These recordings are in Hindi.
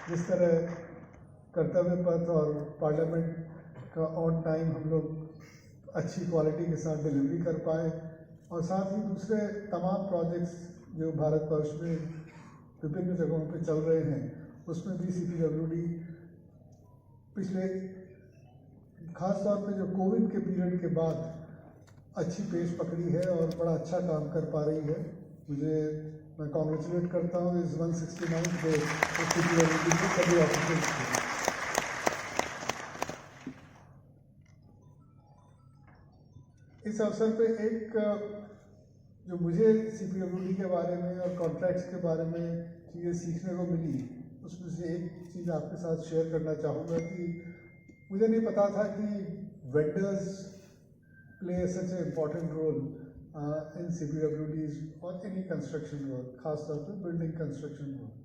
जिस तरह कर्तव्य पथ और पार्लियामेंट का ऑन टाइम हम लोग अच्छी क्वालिटी के साथ डिलीवरी कर पाए, और साथ ही दूसरे तमाम प्रोजेक्ट्स जो भारतवर्ष में विभिन्न जगहों पे चल रहे हैं उसमें भी CPWD पिछले खास तौर पे जो कोविड के पीरियड के बाद अच्छी पेश पकड़ी है और बड़ा अच्छा काम कर पा रही है। मैं कॉन्ग्रेचुलेट करता हूँ इस 169 डे CPWD के सभी ऑफिसर्स को। इस अवसर पे एक जो मुझे CPWD के बारे में और कॉन्ट्रैक्ट्स के बारे में चीज़ें सीखने को मिली, उसमें से एक चीज़ आपके साथ शेयर करना चाहूँगा कि मुझे नहीं पता था कि vendors play such a important role in CPWDs और एनी कंस्ट्रक्शन वर्क, खास तौर पे बिल्डिंग कंस्ट्रक्शन वर्क।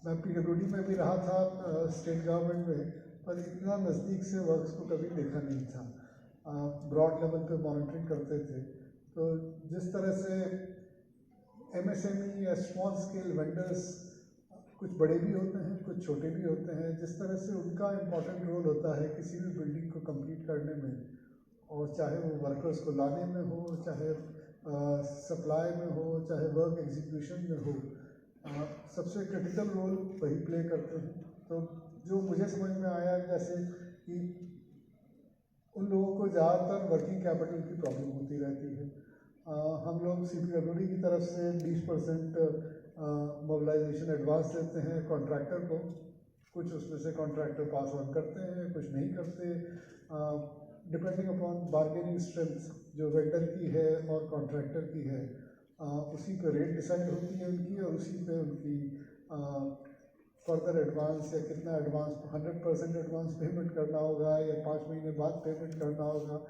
मैं PWD में भी रहा था, स्टेट गवर्नमेंट में, पर इतना नज़दीक से वर्क्स को कभी देखा नहीं था। ब्रॉड लेवल पे मॉनिटरिंग करते थे। तो जिस तरह से MSME या स्मॉल स्केल वेंडर्स कुछ बड़े भी होते हैं, कुछ छोटे भी होते हैं, जिस तरह से उनका इम्पॉर्टेंट रोल होता है किसी भी बिल्डिंग को कंप्लीट करने में, और चाहे वो वर्कर्स को लाने में हो, चाहे सप्लाई में हो, चाहे वर्क एग्जीक्यूशन में हो, सबसे क्रिटिकल रोल वही प्ले करते हैं। तो जो मुझे समझ में आया, जैसे कि उन लोगों को ज़्यादातर वर्किंग कैपिटल की प्रॉब्लम होती रहती है। हम लोग CPWD की तरफ से 20% मोबिलाइजेशन एडवांस देते हैं कॉन्ट्रैक्टर को। कुछ उसमें से कॉन्ट्रैक्टर पास ऑन करते हैं, कुछ नहीं करते, डिपेंडिंग अपॉन बार्गेनिंग स्ट्रेंथ जो वेंडर की है और कॉन्ट्रैक्टर की है, उसी पे रेट डिसाइड होती है उनकी, और उसी पे उनकी फर्दर एडवांस या कितना एडवांस, 100% एडवांस पेमेंट करना होगा या 5 महीने बाद पेमेंट करना होगा,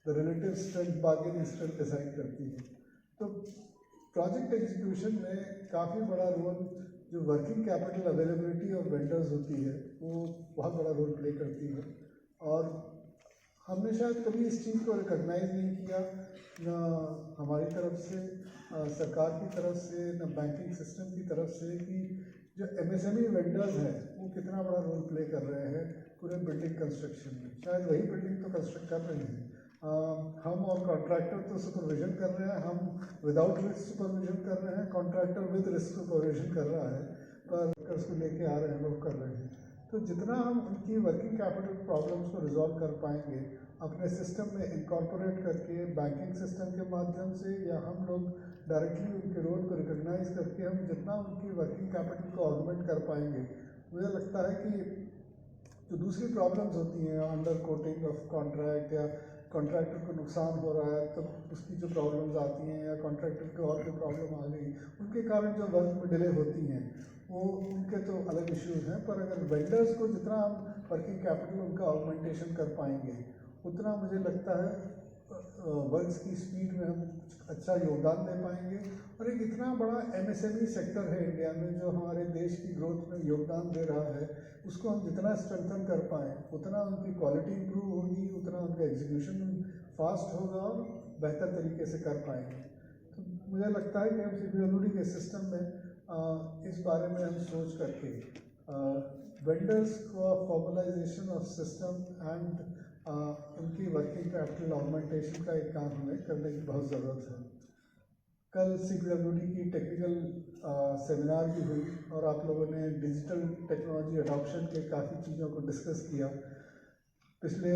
the relative strength bargaining strength decide करती है। तो प्रोजेक्ट एग्जीक्यूशन में काफ़ी बड़ा रोल जो working capital availability of vendors होती है वो बहुत बड़ा रोल प्ले करती है। और हमने शायद कभी इस चीज़ को रिकॉग्नाइज नहीं किया, ना हमारी तरफ से, सरकार की तरफ से, ना बैंकिंग सिस्टम की तरफ से, कि जो MSME वेंडर्स हैं वो कितना बड़ा रोल प्ले कर रहे हैं पूरे बिल्डिंग कंस्ट्रक्शन में। शायद वही बिल्डिंग तो कंस्ट्रक्ट कर रहे हैं, हम और कॉन्ट्रैक्टर तो सुपरविजन कर रहे हैं, हम विदाउट रिस्क सुपरविजन कर रहे हैं, कॉन्ट्रैक्टर विद रिस्क सुपरविजन कर रहा है, पर वर्कर्स को लेके आ रहे हैं, लोग कर रहे हैं। तो जितना हम उनकी वर्किंग कैपिटल प्रॉब्लम्स को रिजॉल्व कर पाएंगे अपने सिस्टम में इनकॉर्पोरेट करके, बैंकिंग सिस्टम के माध्यम से, या हम लोग डायरेक्टली उनके रोल को रिकॉग्नाइज करके हम जितना उनकी वर्किंग कैपिटल को ऑगमेंट कर पाएंगे, मुझे लगता है कि जो दूसरी प्रॉब्लम्स होती हैं, अंडर कोटिंग ऑफ कॉन्ट्रैक्ट, या कॉन्ट्रैक्टर को नुकसान हो रहा है तब उसकी जो प्रॉब्लम्स आती हैं, या कॉन्ट्रैक्टर को और कोई प्रॉब्लम आ गई, उनके कारण जो वर्क में डिले होती हैं, वो उनके तो अलग इश्यूज हैं। पर अगर वेंडर्स को जितना हम वर्किंग कैपिटल उनका ऑगमेंटेशन कर पाएंगे, उतना मुझे लगता है वर्क्स की स्पीड में हम अच्छा योगदान दे पाएंगे। और एक इतना बड़ा MSME सेक्टर है इंडिया में जो हमारे देश की ग्रोथ में योगदान दे रहा है, उसको हम जितना स्ट्रेंथन कर पाएँ उतना उनकी क्वालिटी इंप्रूव होगी, उतना उनका एग्जीक्यूशन फास्ट होगा और बेहतर तरीके से कर पाएंगे। तो मुझे लगता है कि हम CPWD के सिस्टम में इस बारे में हम सोच करके वेंडर्स को फॉर्मलाइजेशन ऑफ सिस्टम एंड उनकी वर्किंग कैपिटल ऑगमेंटेशन का एक काम हमें करने की बहुत ज़रूरत है। कल CPWD की टेक्निकल सेमिनार भी हुई और आप लोगों ने डिजिटल टेक्नोलॉजी अडॉप्शन के काफ़ी चीज़ों को डिस्कस किया। पिछले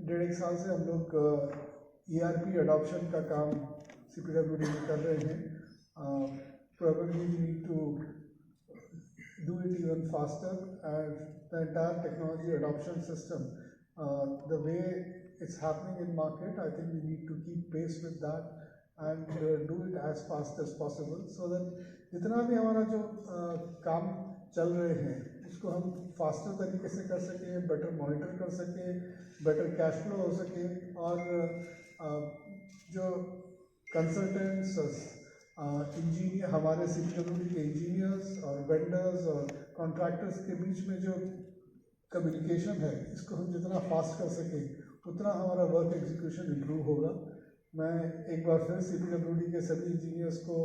1.5 साल से हम लोग ERP अडॉप्शन का काम CPWD में कर रहे हैं। Probably we need to do it even faster, and the entire technology adoption system, the way it's happening in market, I think we need to keep pace with that and do it as fast as possible, so that जितना भी हमारा जो काम चल रहे हैं उसको हम फास्टर तरीके से कर सकें, बेटर मॉनिटर कर सकें, बेटर कैश फ्लो हो सके, और जो कंसल्टेंट्स, इंजीनियर, हमारे CPWD के इंजीनियर्स और वेंडर्स और कॉन्ट्रैक्टर्स के बीच में जो कम्युनिकेशन है, इसको हम जितना फास्ट कर सकें उतना हमारा वर्क एग्जीक्यूशन इम्प्रूव होगा। मैं एक बार फिर CPWD के सभी इंजीनियर्स को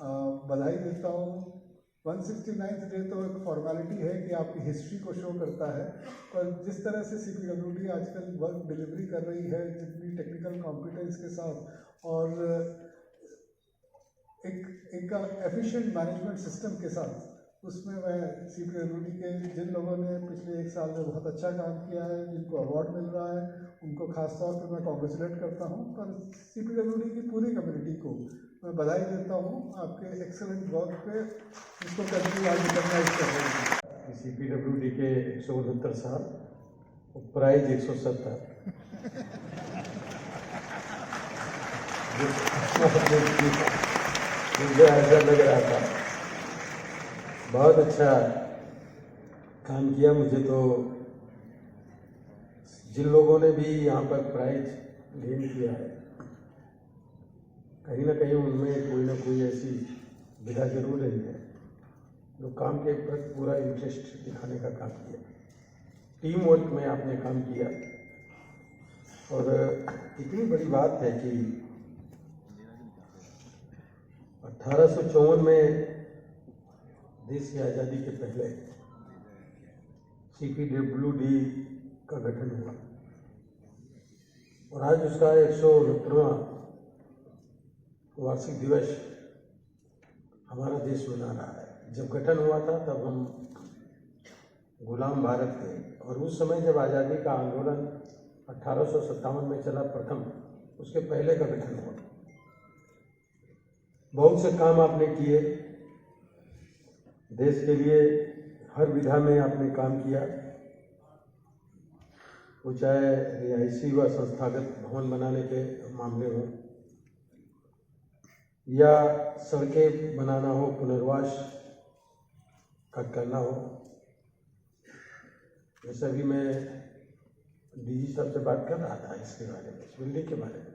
बधाई देता हूँ। 169th डे तो एक फॉर्मेलिटी है कि आपकी हिस्ट्री को शो करता है, पर जिस तरह से CPWD आजकल वर्क डिलीवरी कर रही है, जितनी टेक्निकल कॉम्पिटेंस के साथ और एक एफिशिएंट मैनेजमेंट सिस्टम के साथ, उसमें मैं CPWD के जिन लोगों ने पिछले 1 साल में बहुत अच्छा काम किया है, जिनको अवार्ड मिल रहा है, उनको खास तौर पर मैं कॉन्ग्रेचुलेट करता हूँ। पर CPWD की पूरी कम्युनिटी को मैं बधाई देता हूँ आपके एक्सेलेंट वर्क पे, जिसको कंट्री आज रिकॉग्नाइज कर रही है। CPWD के 169 साल, प्राइज 170। मुझे ऐसा लग रहा था, बहुत अच्छा काम किया। मुझे तो जिन लोगों ने भी यहाँ पर प्राइज गेन किया है, कहीं ना कहीं उनमें कोई ना कोई ऐसी विधा जरूर रही है जो काम के प्रति पूरा इंटरेस्ट दिखाने का काम किया। टीम वर्क में आपने काम किया, और इतनी बड़ी बात है कि 1854 में देश की आज़ादी के पहले CPWD का गठन हुआ, और आज उसका 169वां वार्षिक दिवस हमारा देश मना रहा है। जब गठन हुआ था तब हम गुलाम भारत थे, और उस समय जब आज़ादी का आंदोलन 1857 में चला प्रथम, उसके पहले का गठन हुआ। बहुत से काम आपने किए देश के लिए, हर विधा में आपने काम किया, वो चाहे रिहायशी व संस्थागत भवन बनाने के मामले हों, या सड़कें बनाना हो, पुनर्वास का करना हो। जैसे अभी मैं DG साहब से बात कर रहा था इसके बारे में, इस बिल्डिंग के बारे में,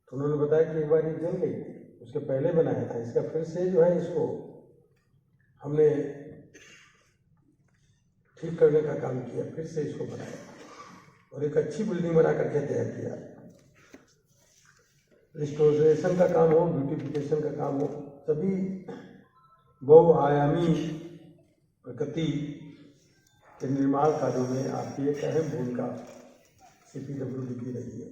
तो उन्होंने बताया कि एक बार ये जल गई, उसके पहले बनाया था, इसका फिर से जो है इसको हमने ठीक करने का काम किया, फिर से इसको बनाया और एक अच्छी बिल्डिंग बना करके तैयार किया। रिस्टोरेशन का काम हो, ब्यूटिफिकेशन का काम हो, सभी बहुआयामी प्रकृति के निर्माण कार्यों में आपकी एक अहम भूमिका CPWD की रही है।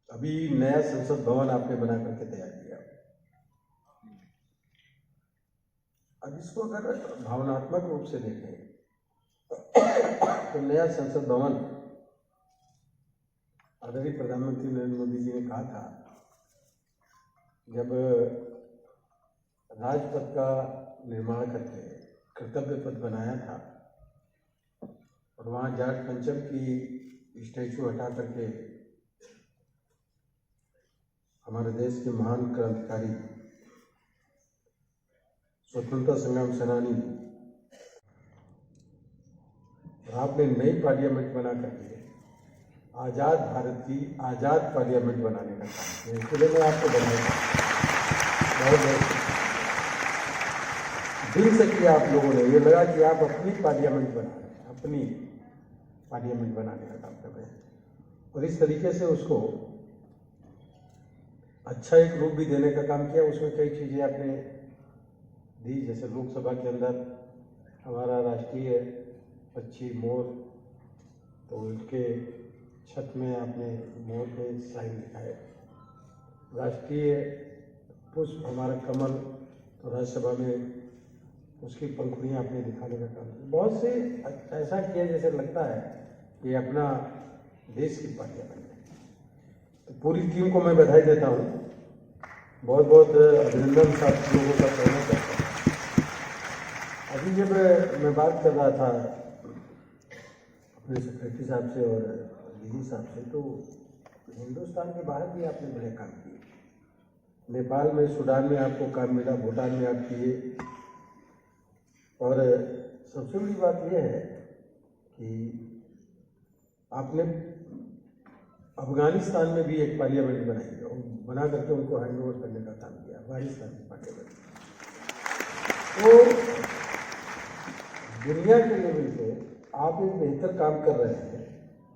अभी नया संसद भवन आपने बना करके तैयार किया। अब इसको अगर भावनात्मक रूप से देखें तो नया संसद भवन आदरणीय प्रधानमंत्री नरेंद्र मोदी जी ने कहा था, जब राजपथ का निर्माण करके कर्तव्य पथ बनाया था और वहाँ जाट पंचम की स्टैचू हटा करके हमारे देश के महान क्रांतिकारी स्वतंत्रता संग्राम सेनानी, और आपने नई पार्लियामेंट बना करके आज़ाद भारत की आज़ाद पार्लियामेंट बनाने का काम किया। इसके लिए मैं आपको बहुत दिल से किया आप लोगों ने। ये लगा कि आप अपनी पार्लियामेंट बना रहे हैं, अपनी पार्लियामेंट बनाने का काम कर रहे हैं, और इस तरीके से उसको अच्छा एक रूप भी देने का काम किया। उसमें कई चीज़ें आपने दी, जैसे लोकसभा के अंदर हमारा राष्ट्रीय पक्षी मोर, तो उसके छत में आपने मोर के साइन दिखाए। राष्ट्रीय पुष्प हमारा कमल, तो राज्यसभा में उसकी पंखुड़ियाँ आपने दिखाने का काम किया। बहुत से ऐसा किया जैसे लगता है कि अपना देश की पार्लियामेंट है। तो पूरी टीम को मैं बधाई देता हूँ, बहुत बहुत अभिनंदन साथ लोगों का कहना चाहता हूँ। अभी जब मैं बात कर रहा था अपने सेक्रेटरी साहब से और DG साहब से, तो हिंदुस्तान के बाहर भी आपने बड़े काम किए। नेपाल में, सूडान में आपको काम मिला, भूटान में आप किए, और सबसे बड़ी बात यह है कि आपने अफगानिस्तान में भी एक पार्लियामेंट बनाई और बना करके उनको हैंड ओवर करने का काम किया, अफगानिस्तान की पार्लियामेंट। तो दुनिया के लेवल पे आप एक बेहतर काम कर रहे हैं,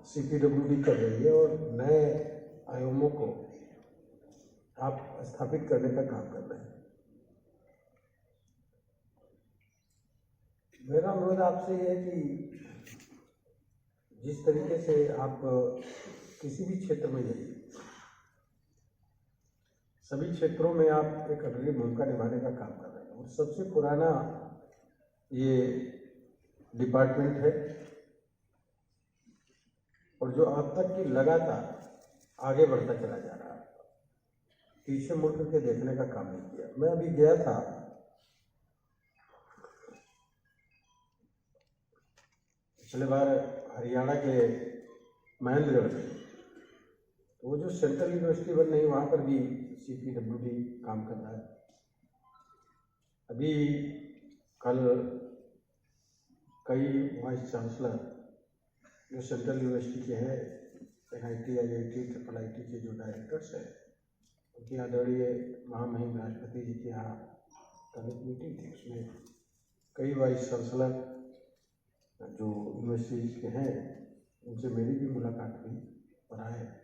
CPWD कर रही है और नए आयामों को आप स्थापित करने का काम कर रहे हैं। मेरा अनुरोध आपसे ये है कि जिस तरीके से आप किसी भी क्षेत्र में जाइए, सभी क्षेत्रों में आप एक अग्रणी भूमिका निभाने का काम कर रहे हैं और सबसे पुराना ये डिपार्टमेंट है और जो अब तक की लगातार आगे बढ़ता चला जा रहा है, पीछे मुड़ करके देखने का काम नहीं किया। मैं अभी गया था पिछले बार हरियाणा के महेंद्रगढ़ में, तो वो जो सेंट्रल यूनिवर्सिटी बन रही है वहाँ पर भी CPWD काम कर रहा है। अभी कल कई वाइस चांसलर जो सेंट्रल यूनिवर्सिटी के हैं, NIT, IIT, IIIT के जो डायरेक्टर्स हैं, उनकी आदरणीय महामहिम राष्ट्रपति जी के यहाँ कल एक मीटिंग थी, उसमें कई वाइस चांसलर जो यूनिवर्सिटी के हैं उनसे मेरी भी मुलाकात हुई और आए।